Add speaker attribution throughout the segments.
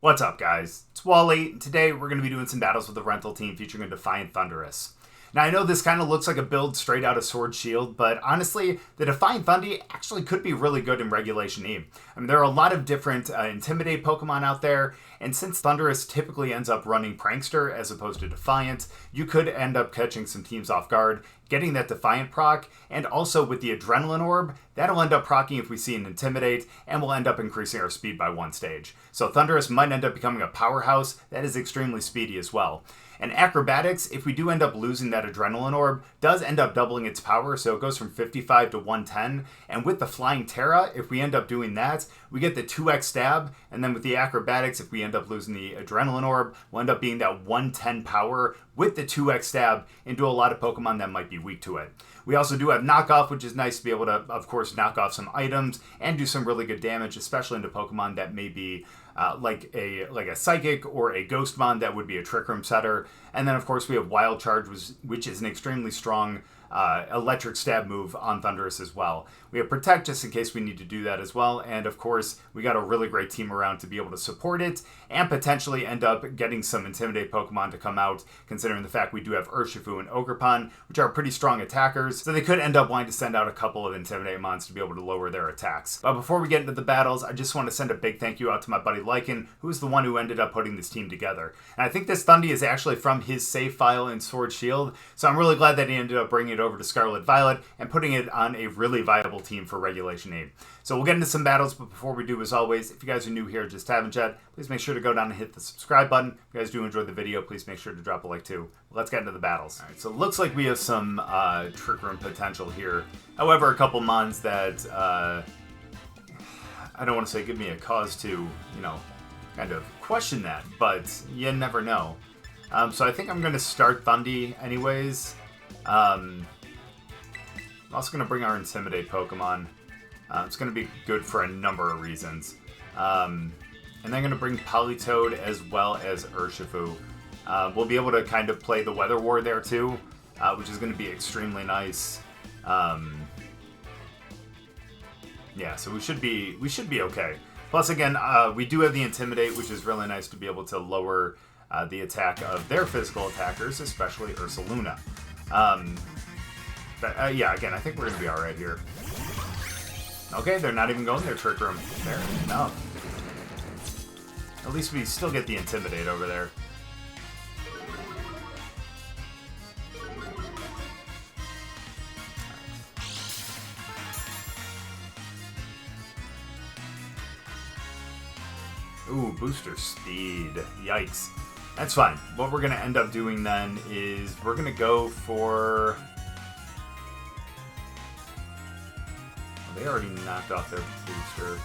Speaker 1: What's up, guys? It's Wally, and today we're going to be doing some battles with the rental team featuring a Defiant Thundurus. Now, I know this kind of looks like a build straight out of Sword Shield, but honestly, the Defiant Thundy actually could be really good in Regulation E. I mean, there are a lot of different Intimidate Pokemon out there, and since Thundurus typically ends up running Prankster as opposed to Defiant, you could end up catching some teams off guard, getting that Defiant proc, and also with the Adrenaline Orb, that'll end up procking if we see an Intimidate, and will end up increasing our speed by one stage. So Thundurus might end up becoming a powerhouse that is extremely speedy as well. And Acrobatics, if we do end up losing that Adrenaline Orb, does end up doubling its power, so it goes from 55 to 110. And with the Flying Terra, if we end up doing that, we get the 2x stab, and then with the Acrobatics, if we end up losing the Adrenaline Orb, we'll end up being that 110 power with the 2x stab into a lot of Pokemon that might be weak to it. We also do have Knockoff, which is nice to be able to, of course, knock off some items and do some really good damage, especially into Pokemon that may be like a Psychic or a Ghostmon that would be a Trick Room setter. And then, of course, we have Wild Charge, which is an extremely strong electric stab move on Thundurus as well. We have Protect just in case we need to do that as well. And of course, we got a really great team around to be able to support it and potentially end up getting some Intimidate Pokemon to come out, considering the fact we do have Urshifu and Ogerpon, which are pretty strong attackers. So they could end up wanting to send out a couple of Intimidate mons to be able to lower their attacks. But before we get into the battles, I just want to send a big thank you out to my buddy Lycan, who is the one who ended up putting this team together. And I think this Thundy is actually from his save file in Sword Shield, so I'm really glad that he ended up bringing it over to Scarlet Violet and putting it on a really viable team for Regulation E. So we'll get into some battles, but before we do, as always, if you guys are new here, just haven't yet, please make sure to go down and hit the subscribe button. If you guys do enjoy the video, please make sure to drop a like too. Let's get into the battles. All right, so it looks like we have some Trick Room potential here. However, a couple mons that I don't want to say give me a cause to, kind of question that, but you never know. So I think I'm going to start Thundy anyways. I'm also going to bring our Intimidate Pokemon. It's going to be good for a number of reasons. And then I'm going to bring Politoed as well as Urshifu. We'll be able to kind of play the Weather War there too, which is going to be extremely nice. Yeah, so we should be okay. Plus, again, we do have the Intimidate, which is really nice to be able to lower the attack of their physical attackers, especially Ursaluna. But yeah, again, I think we're going to be alright here. Okay, they're not even going their Trick Room. Fair enough. At least we still get the Intimidate over there. Ooh, booster speed. Yikes. That's fine. What we're going to end up doing then is we're going to go for... Well, they already knocked off their booster.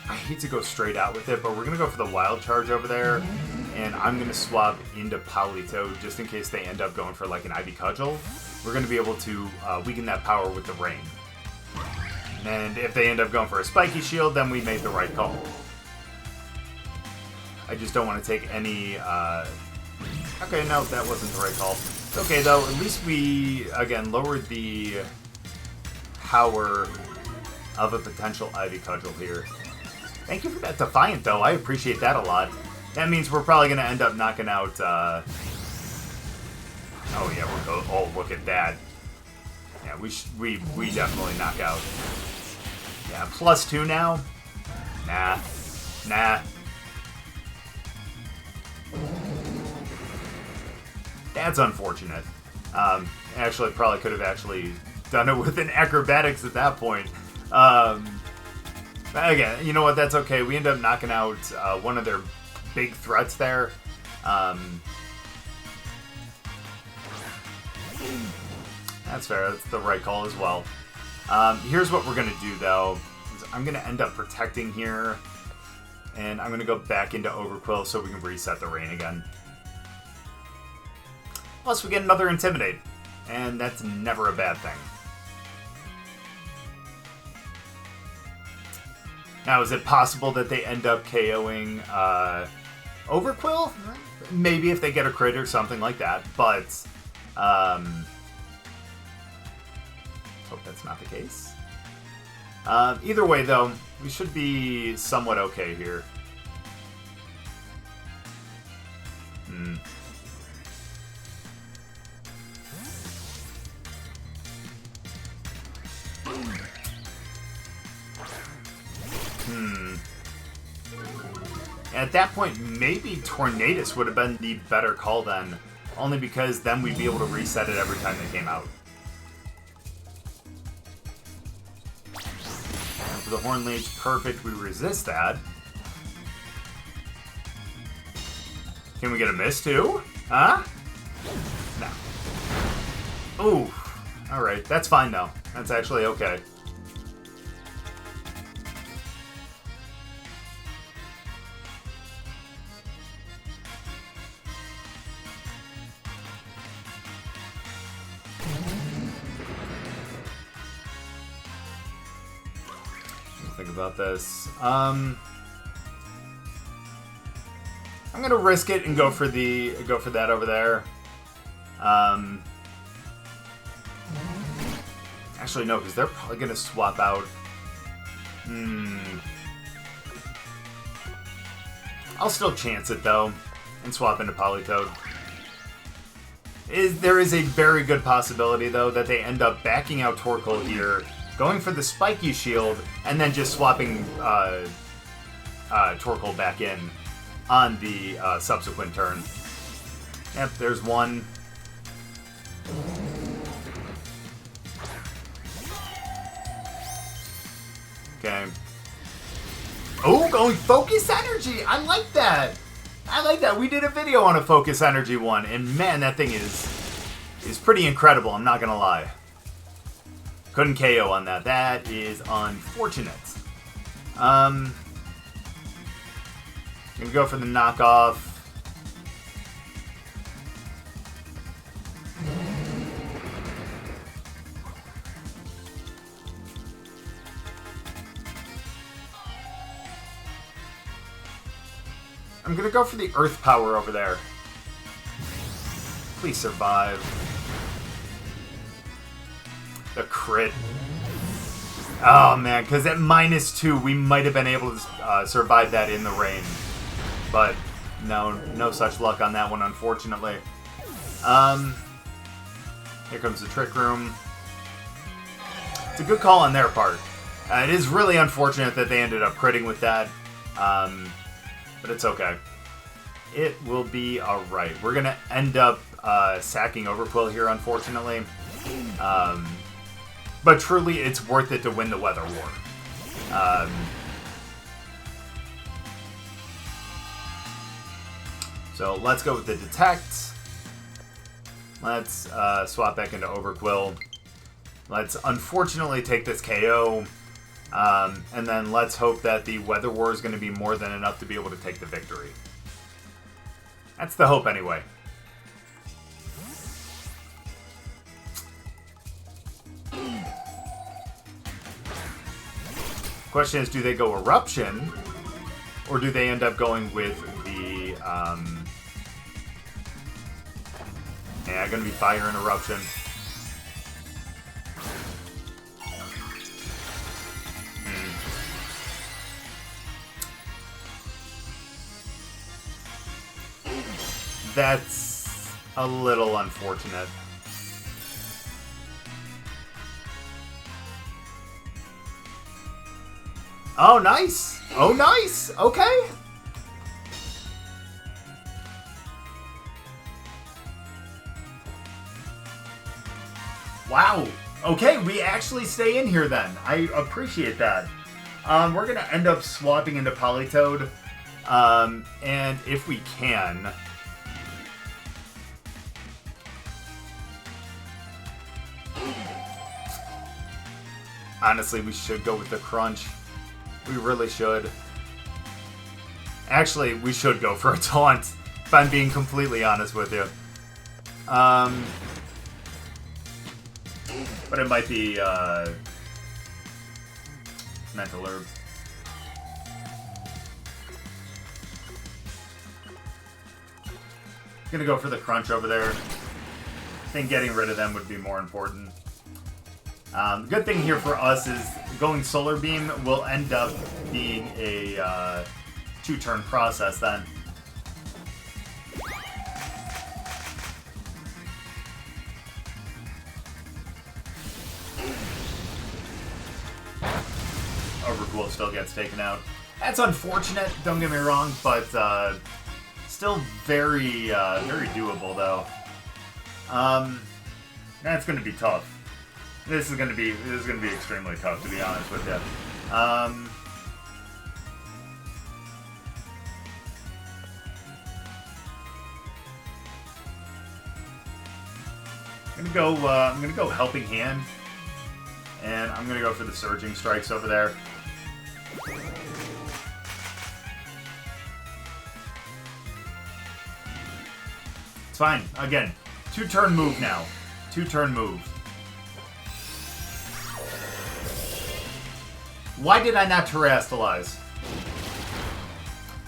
Speaker 1: I hate to go straight out with it, but we're going to go for the Wild Charge over there. And I'm going to swap into Politoed just in case they end up going for like an Ivy Cudgel. We're going to be able to weaken that power with the Rain. And if they end up going for a Spiky Shield, then we made the right call. I just don't want to take any... Okay, no, that wasn't the right call. Okay, though, at least we, again, lowered the power of a potential Ivy Cudgel here. Thank you for that Defiant, though. I appreciate that a lot. That means we're probably going to end up knocking out... Oh, yeah, oh, look at that. Yeah, we definitely knock out. Yeah, +2 now? Nah. That's unfortunate. Actually, probably could have actually done it with an Acrobatics at that point. Again, you know what? That's okay. We end up knocking out one of their big threats there. That's fair. That's the right call as well. Here's what we're going to do, though. Is I'm going to end up protecting here. And I'm going to go back into Overqwil so we can reset the Rain again. Plus, we get another Intimidate. And that's never a bad thing. Now, is it possible that they end up KOing Overqwil? Maybe if they get a crit or something like that. But... hope that's not the case. Either way, though, we should be somewhat okay here. At that point, maybe Tornadus would have been the better call then, only because then we'd be able to reset it every time they came out. And for the Horn Leech, perfect, we resist that. Can we get a miss too? Huh? No. Ooh. Alright, that's fine though. That's actually okay. Think about this. I'm gonna risk it and go for that over there. Actually, no, because they're probably gonna swap out. I'll still chance it though, and swap into Politoed. There is a very good possibility though that they end up backing out Torkoal here, going for the spiky shield, and then just swapping Torkoal back in on the subsequent turn. Yep, there's one. Okay. Oh, going Focus Energy! I like that! I like that. We did a video on a Focus Energy one, and man, that thing is pretty incredible, I'm not gonna lie. Couldn't KO on that. That is unfortunate. Gonna go for the knockoff. I'm gonna go for the Earth Power over there. Please survive. The crit. Oh man, because at -2, we might have been able to survive that in the rain. But no such luck on that one, unfortunately. Here comes the Trick Room. It's a good call on their part. It is really unfortunate that they ended up critting with that. But it's okay. It will be alright. We're going to end up sacking Overqwil here, unfortunately. But truly, it's worth it to win the Weather War. So let's go with the Detect. Let's swap back into Overqwil. Let's unfortunately take this KO. And then let's hope that the Weather War is going to be more than enough to be able to take the victory. That's the hope anyway. Question is, do they go Eruption? Or do they end up going with the... yeah, going to be Fire and Eruption. That's a little unfortunate. Oh, nice! Oh, nice! Okay! Wow! Okay, we actually stay in here then. I appreciate that. We're gonna end up swapping into Politoed. And if we can... honestly, we should go with the Crunch. We really should. Actually, we should go for a Taunt, if I'm being completely honest with you. But it might be, Mental Herb. Gonna go for the Crunch over there. I think getting rid of them would be more important. The good thing here for us is going Solar Beam will end up being a 2-turn process then. Overqwil still gets taken out. That's unfortunate, don't get me wrong, but still very doable though. That's going to be tough. This is going to be extremely tough, to be honest with you. I'm gonna go Helping Hand, and I'm gonna go for the Surging Strikes over there. It's fine. Again, 2-turn move now. 2-turn move. Why did I not Terrastalize?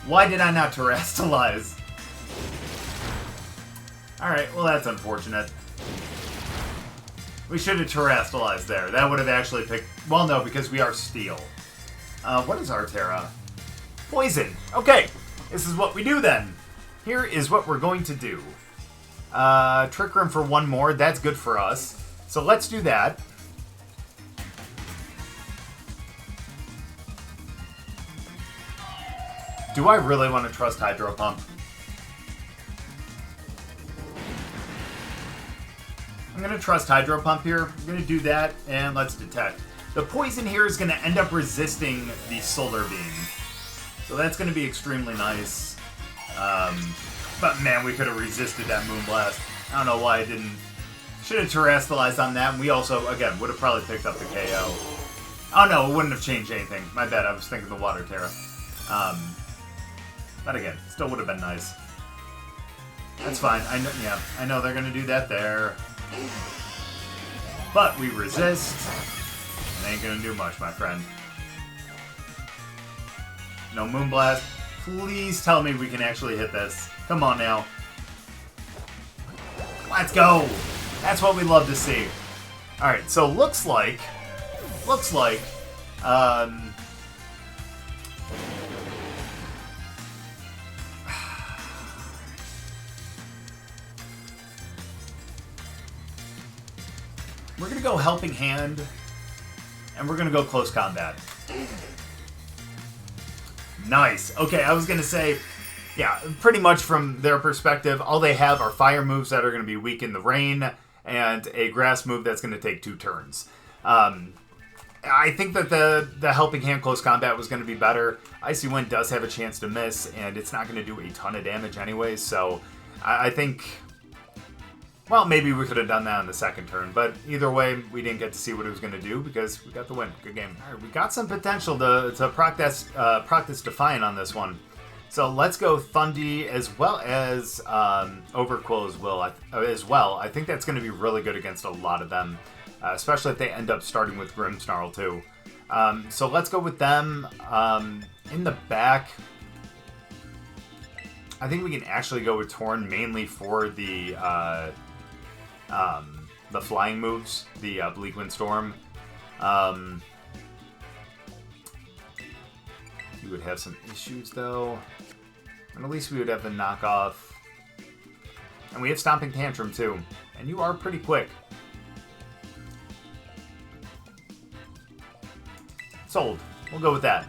Speaker 1: Why did I not Terrastalize? Alright, well that's unfortunate. We should have Terrastalized there. That would have actually picked... Well, no, because we are Steel. What is our Terra? Poison. Okay, this is what we do then. Here is what we're going to do. Trick Room for one more. That's good for us. So let's do that. Do I really want to trust Hydro Pump? I'm going to trust Hydro Pump here. I'm going to do that, and let's Detect. The Poison here is going to end up resisting the Solar Beam. So that's going to be extremely nice. But man, we could have resisted that Moonblast. I don't know why I didn't. Should have Terrastalized on that, and we also, again, would have probably picked up the KO. Oh no, it wouldn't have changed anything. My bad, I was thinking the Water Terra. But again, still would have been nice. That's fine. I know they're gonna do that there. But we resist. It ain't gonna do much, my friend. No Moonblast. Please tell me we can actually hit this. Come on now. Let's go! That's what we love to see. Alright, so looks like... we're gonna go Helping Hand, and we're gonna go Close Combat. Nice. Okay, I was gonna say, yeah, pretty much from their perspective, all they have are fire moves that are gonna be weak in the rain, and a grass move that's gonna take 2 turns. I think that the Helping Hand Close Combat was gonna be better. Icy Wind does have a chance to miss, and it's not gonna do a ton of damage anyways, so I think... Well, maybe we could have done that on the second turn, but either way, we didn't get to see what it was going to do because we got the win. Good game. All right, we got some potential to practice Defiant on this one. So let's go Thundy as well as Overqwil as well. I think that's going to be really good against a lot of them, especially if they end up starting with Grimmsnarl too. So let's go with them. In the back, I think we can actually go with Torn mainly for the flying moves, the Bleak Wind Storm. You would have some issues though, and at least we would have the knockoff. And we have Stomping Tantrum too, and you are pretty quick. Sold. We'll go with that.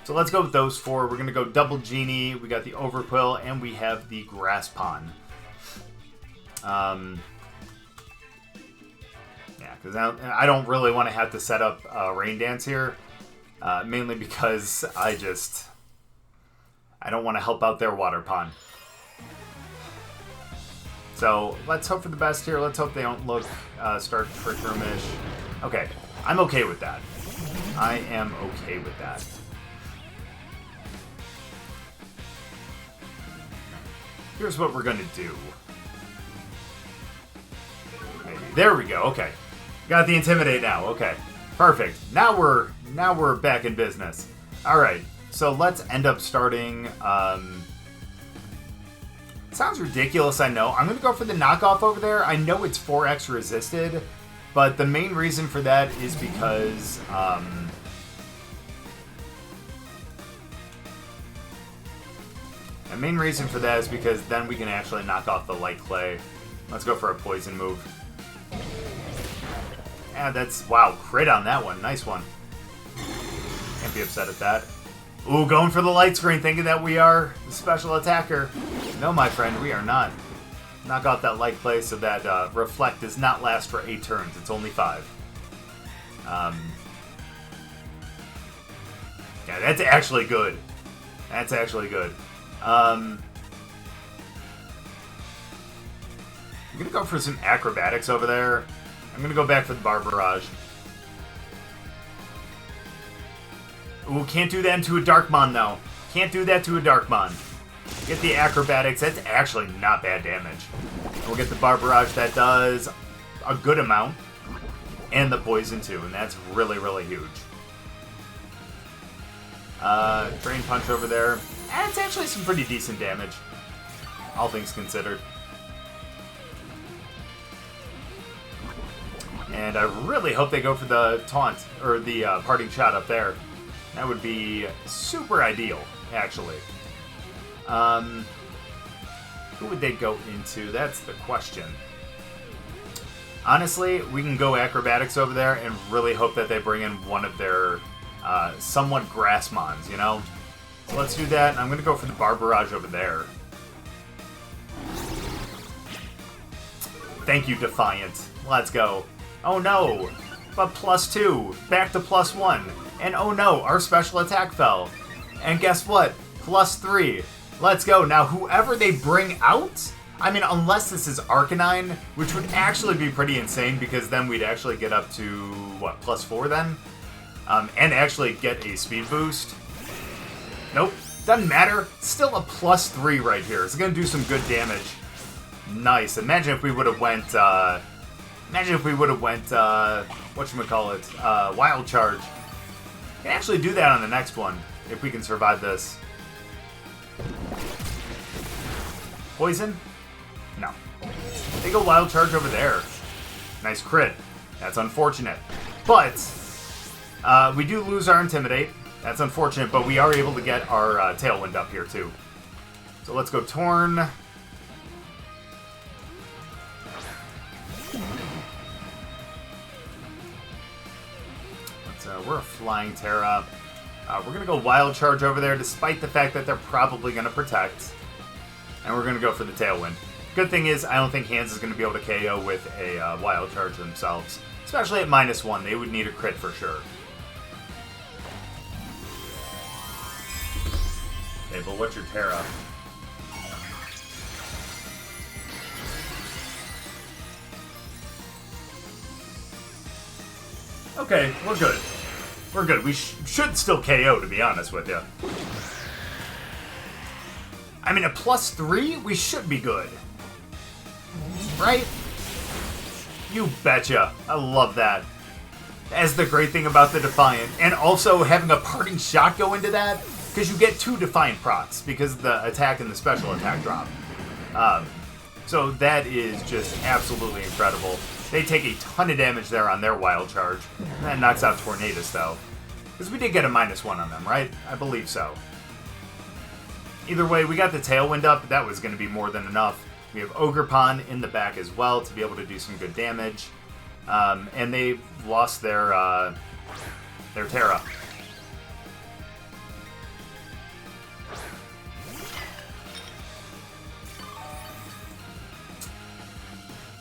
Speaker 1: So let's go with those 4. We're going to go Double Genie, we got the Overqwil, and we have the Grass Pond. Yeah, because I don't really want to have to set up Rain Dance here, mainly because I don't want to help out their Water Pond. So let's hope for the best here. Let's hope they don't start Trick Room-ish. Okay, I'm okay with that. I am okay with that. Here's what we're gonna do. Maybe. There we go. Okay, got the Intimidate now. Okay, perfect. Now we're back in business. All right, so let's end up starting. Sounds ridiculous, I know. I'm gonna go for the knockoff over there. I know it's 4x resisted, But the main reason for that is because... the main reason for that is because then we can actually knock off the Light Clay. Let's go for a poison move. Yeah, that's... Wow, crit on that one. Nice one. Can't be upset at that. Ooh, going for the light screen, thinking that we are the special attacker. No, my friend, we are not. Knock out that Light Clay so that Reflect does not last for 8 turns. It's only 5. Yeah, that's actually good. That's actually good. I'm going to go for some acrobatics over there. I'm going to go back for the Bar Barrage. Ooh, can't do that into a Darkmon, though. Can't do that to a Darkmon. Get the acrobatics. That's actually not bad damage. And we'll get the Bar Barrage. That does a good amount. And the poison, too. And that's really, really huge. Drain Punch over there. And it's actually some pretty decent damage. All things considered. And I really hope they go for the taunt, or the parting shot up there. That would be super ideal, actually. Who would they go into? That's the question. Honestly, we can go acrobatics over there and really hope that they bring in one of their somewhat Grassmons, you know? So let's do that. I'm going to go for the Bar Barrage over there. Thank you, Defiant. Let's go. Oh no, but +2, back to +1. And oh no, our special attack fell. And guess what? +3. Let's go. Now, whoever they bring out, I mean, unless this is Arcanine, which would actually be pretty insane because then we'd actually get up to, what, +4 then? And actually get a speed boost. Nope, doesn't matter. Still a +3 right here. It's going to do some good damage. Nice. Imagine if we would have went, whatchamacallit, Wild Charge. We can actually do that on the next one, if we can survive this. Poison? No. They go Wild Charge over there. Nice crit. That's unfortunate. But, we do lose our Intimidate. That's unfortunate, but we are able to get our Tailwind up here, too. So let's go Torn. We're a Flying Terra. We're going to go Wild Charge over there, despite the fact that they're probably going to Protect. And we're going to go for the Tailwind. Good thing is, I don't think Hands is going to be able to KO with a Wild Charge themselves. Especially at -1, they would need a crit for sure. Okay, but what's your Terra? Okay, we're good. We're good. We should still KO, to be honest with you. I mean, a +3? We should be good. Right? You betcha. I love that. That's the great thing about the Defiant. And also having a parting shot go into that, because you get 2 Defiant procs, because the attack and the special attack drop. So that is just absolutely incredible. They take a ton of damage there on their Wild Charge. That knocks out Tornadus, though. Because we did get a -1 on them, right? I believe so. Either way, we got the Tailwind up. That was going to be more than enough. We have Ogerpon in the back as well to be able to do some good damage. And they lost their Terra.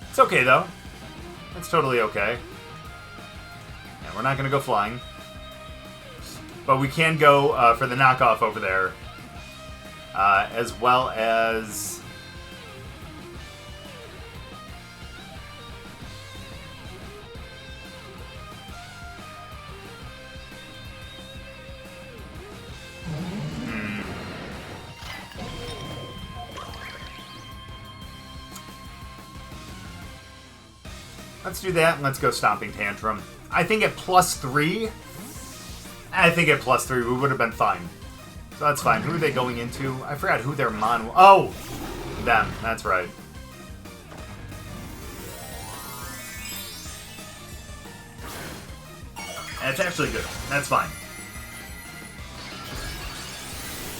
Speaker 1: It's okay, though. It's totally okay. And we're not going to go flying. But we can go for the knockoff over there. As well as... Let's do that, and let's go Stomping Tantrum. I think at +3, we would have been fine. So that's fine. Who are they going into? I forgot who their Mon... Oh! Them. That's right. That's actually good. That's fine.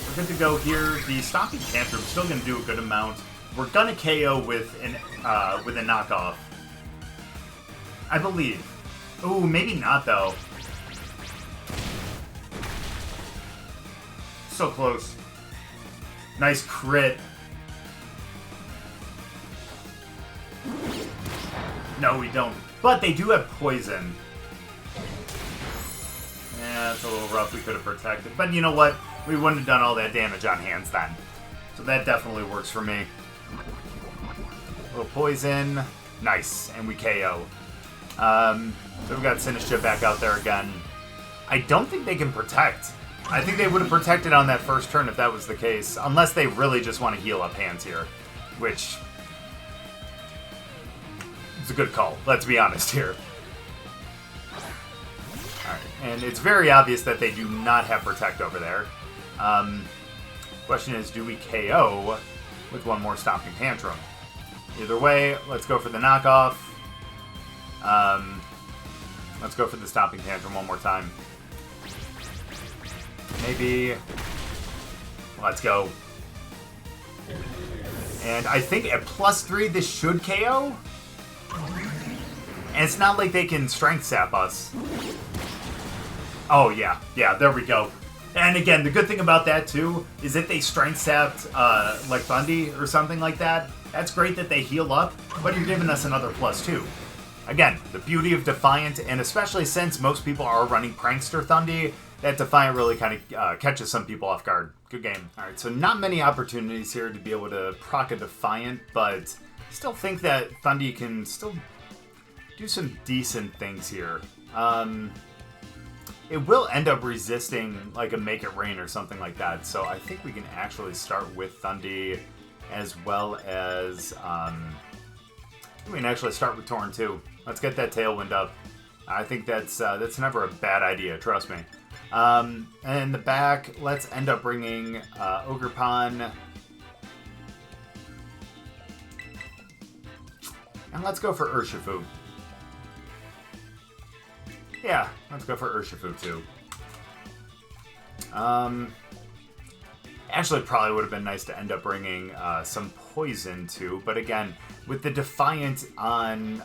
Speaker 1: We're good to go here. The Stomping Tantrum's still going to do a good amount. We're going to KO with a knockoff. I believe. Ooh, maybe not, though. So close. Nice crit. No, we don't. But they do have poison. Yeah, it's a little rough. We could have protected. But you know what? We wouldn't have done all that damage on hands then. So that definitely works for me. A little poison. Nice. And we KO. So we've got Sinistcha back out there again. I don't think they can protect. I think they would have protected on that first turn if that was the case. Unless they really just want to heal up hands here. Which... it's a good call. Let's be honest here. Alright, and it's very obvious that they do not have Protect over there. Question is, do we KO with one more Stomping Tantrum? Either way, let's go for the knockoff. Let's go for the Stomping Tantrum one more time. Maybe. Let's go. And I think at +3, this should KO. And it's not like they can Strength Sap us. Oh, yeah. Yeah, there we go. And again, the good thing about that, too, is if they Strength Sapped, like Thundy or something like that, that's great that they heal up, but you're giving us another +2. Again, the beauty of Defiant, and especially since most people are running Prankster Thundy, that Defiant really kind of catches some people off guard. Good game. Alright, so not many opportunities here to be able to proc a Defiant, but still think that Thundy can still do some decent things here. It will end up resisting like a Make It Rain or something like that, so I think we can actually start with Thundy as well as... we can actually start with Torn too. Let's get that Tailwind up. I think that's never a bad idea, trust me. And in the back, let's end up bringing Ogerpon. And let's go for Urshifu. Yeah, let's go for Urshifu too. Actually, probably would have been nice to end up bringing some Poison too, but again, with the Defiant on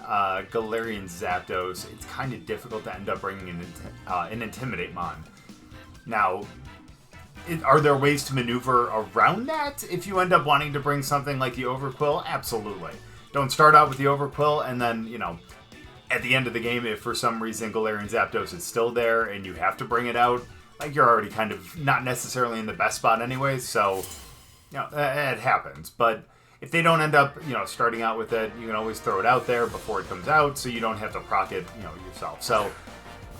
Speaker 1: Galarian Zapdos, it's kind of difficult to end up bringing an Intimidate Mon. Now, are there ways to maneuver around that if you end up wanting to bring something like the Overqwil? Absolutely. Don't start out with the Overqwil and then, you know, at the end of the game, if for some reason Galarian Zapdos is still there and you have to bring it out, like, you're already kind of not necessarily in the best spot anyway, so, you know, it happens. But if they don't end up, you know, starting out with it, you can always throw it out there before it comes out, so you don't have to proc it, you know, yourself. So,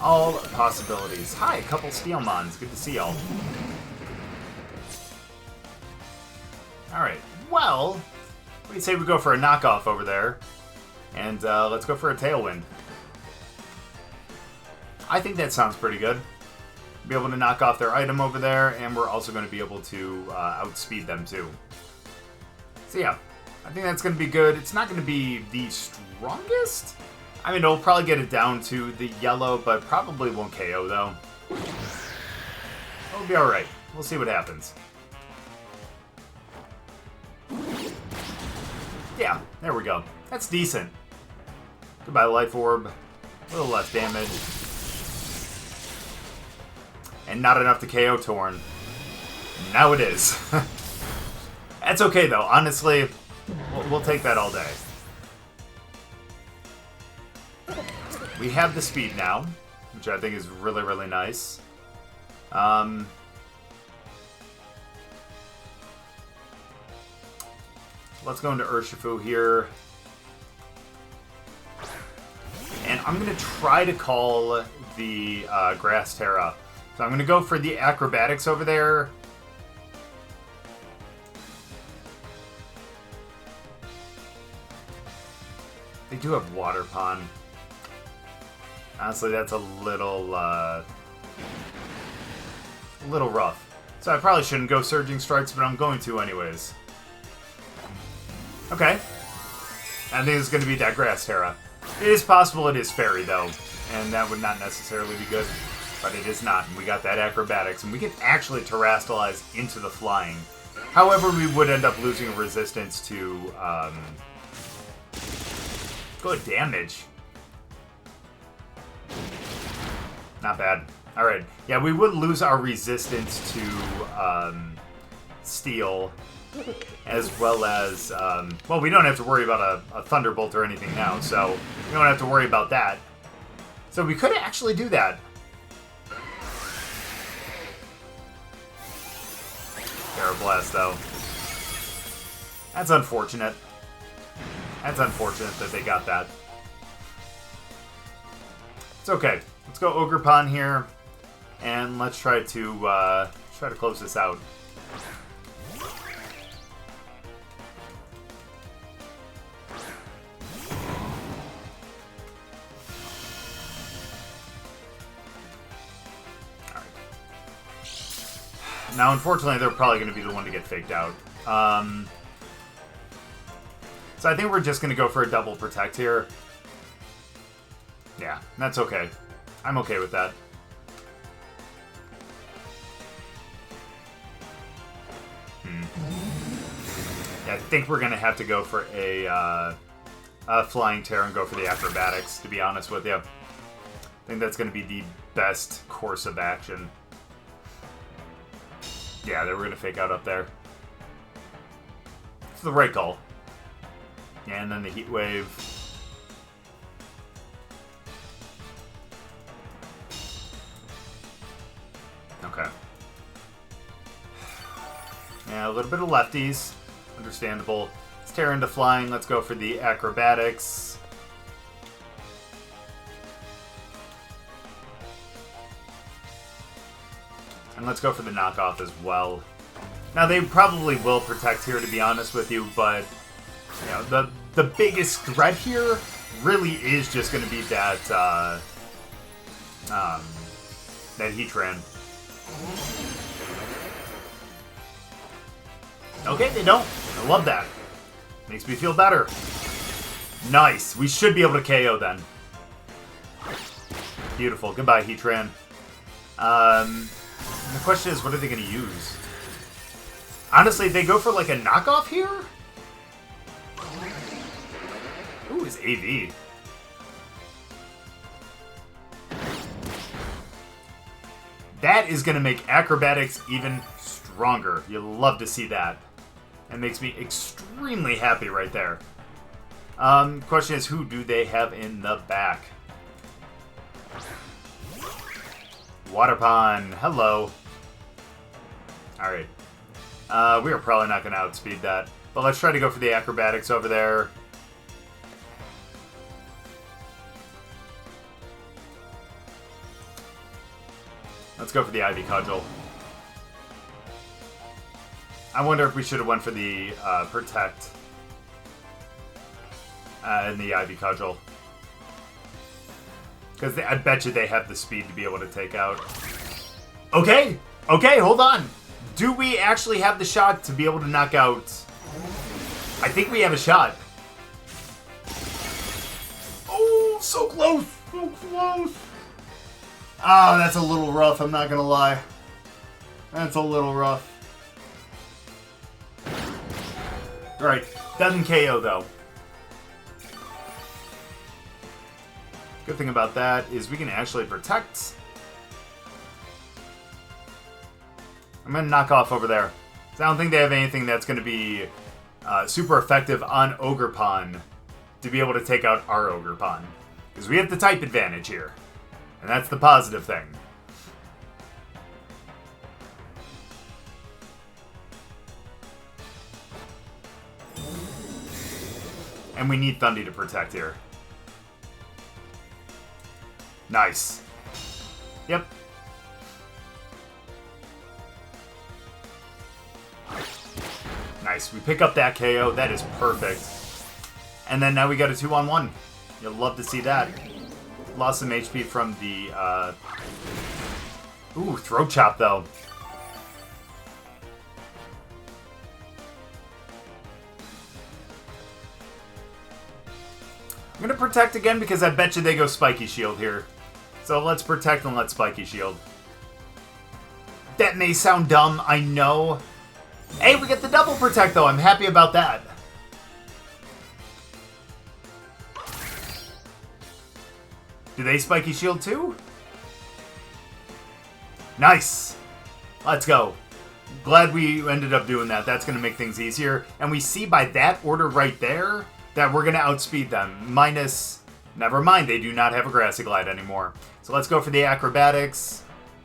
Speaker 1: all possibilities. Hi, a couple Steelmons. Good to see y'all. Alright, well, what do you say we go for a knockoff over there? And let's go for a Tailwind. I think that sounds pretty good. Be able to knock off their item over there, and we're also going to be able to outspeed them too. So yeah, I think that's going to be good. It's not going to be the strongest. I mean, it'll probably get it down to the yellow, but probably won't KO though. It'll be alright. We'll see what happens. Yeah, there we go. That's decent. Goodbye, Life Orb. A little less damage. And not enough to KO Torn. Now it is. That's okay, though. Honestly, we'll take that all day. We have the speed now, which I think is really, really nice. Let's go into Urshifu here. And I'm going to try to call the Grass Terra. So I'm going to go for the Acrobatics over there. They do have Water Pond. Honestly, that's a little rough. So I probably shouldn't go Surging Strikes, but I'm going to anyways. Okay. I think it's going to be that Grass Terra. It is possible it is Fairy, though. and that would not necessarily be good, but it is not. And we got that acrobatics, and we can actually terrastalize into the flying. However, we would end up losing resistance to good damage. Not bad. Alright, yeah, we would lose our resistance to steel, as well as, well, we don't have to worry about a Thunderbolt or anything now, so we don't have to worry about that. So we could actually do that. Aeroblast, though. That's unfortunate. That's unfortunate that they got that. It's okay. Let's go Ogerpon here, and let's try to close this out. Now, unfortunately, they're probably going to be the one to get faked out. So I think we're just going to go for a double protect here. Yeah, that's okay. I'm okay with that. Yeah, I think we're going to have to go for a Flying Terror and go for the acrobatics, to be honest with you. I think that's going to be the best course of action. Yeah, they were going to fake out up there. It's the right call. Yeah, and then the Heat Wave. Okay. Yeah, a little bit of lefties. Understandable. Let's tear into flying. Let's go for the acrobatics. And let's go for the knockoff as well. Now, they probably will protect here, to be honest with you, but you know, the biggest threat here really is just going to be that that Heatran. Okay, they don't. I love that. Makes me feel better. Nice. We should be able to KO then. Beautiful. Goodbye, Heatran. The question is, what are they going to use? Honestly, they go for like a knockoff here? Ooh, it's AV. That is going to make acrobatics even stronger. You'll love to see that. That makes me extremely happy right there. Question is, who do they have in the back? Waterpon, hello. Alright. We are probably not going to outspeed that. But let's try to go for the acrobatics over there. Let's go for the Ivy Cudgel. I wonder if we should have went for the Protect and the Ivy Cudgel. Because I bet you they have the speed to be able to take out. Okay! Okay, hold on! Do we actually have the shot to be able to knock out... I think we have a shot. Oh, so close! So close! Oh, that's a little rough, I'm not gonna lie. That's a little rough. Alright, doesn't KO though. Good thing about that is we can actually protect. I'm going to knock off over there. I don't think they have anything that's going to be super effective on Ogerpon to be able to take out our Ogerpon. Because we have the type advantage here. And that's the positive thing. And we need Thundy to protect here. Nice. Yep. Nice. We pick up that KO. That is perfect. And then now we got a 2-on-1. You'll love to see that. Lost some HP from the... Ooh, Throat Chop, though. I'm going to protect again because I bet you they go Spiky Shield here. So let's protect and let's Spiky Shield. That may sound dumb, I know. Hey, we get the double protect though. I'm happy about that. Do they Spiky Shield too? Nice. Let's go. Glad we ended up doing that. That's going to make things easier. And we see by that order right there that we're going to outspeed them. Minus, never mind, they do not have a Grassy Glide anymore. So let's go for the Acrobatics.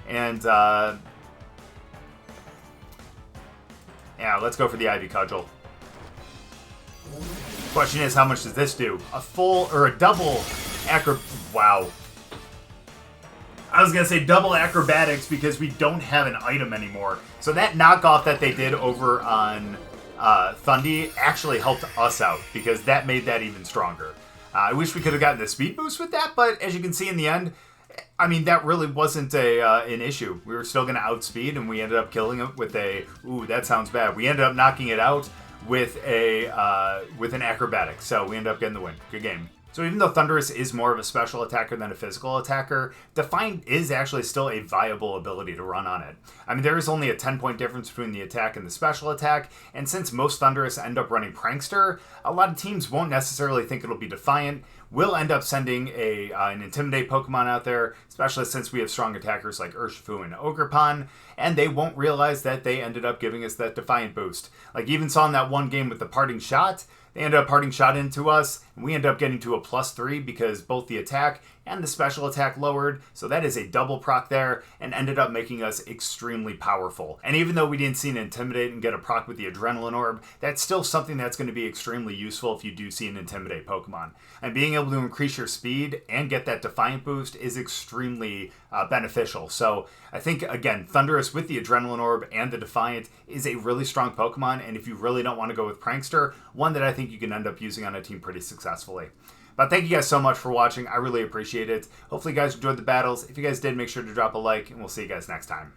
Speaker 1: And, yeah, let's go for the Ivy Cudgel. Question is, how much does this do? A full, or a double wow. I was going to say double Acrobatics because we don't have an item anymore. So that knockoff that they did over on Thundy actually helped us out because that made that even stronger. I wish we could have gotten the speed boost with that, but as you can see in the end, I mean, that really wasn't an issue. We were still going to outspeed, and we ended up killing it with a... Ooh, that sounds bad. We ended up knocking it out with an Acrobatic, so we ended up getting the win. Good game. So even though Thundurus is more of a special attacker than a physical attacker, Defiant is actually still a viable ability to run on it. I mean, there is only a 10-point difference between the attack and the special attack, and since most Thundurus end up running Prankster, a lot of teams won't necessarily think it'll be Defiant. We'll end up sending an Intimidate Pokemon out there, especially since we have strong attackers like Urshifu and Ogerpon, and they won't realize that they ended up giving us that Defiant boost. Like, even saw in that one game with the Parting Shot, they ended up parting shot into us, and we ended up getting to a +3 because both the attack and the special attack lowered, so that is a double proc there, and ended up making us extremely powerful. And even though we didn't see an Intimidate and get a proc with the Adrenaline Orb, that's still something that's going to be extremely useful if you do see an Intimidate Pokemon. And being able to increase your speed and get that Defiant boost is extremely beneficial. So I think, again, Thundurus with the Adrenaline Orb and the Defiant is a really strong Pokemon, and if you really don't want to go with Prankster, one that I think you can end up using on a team pretty successfully. But thank you guys so much for watching. I really appreciate it. Hopefully you guys enjoyed the battles. If you guys did, make sure to drop a like, and we'll see you guys next time.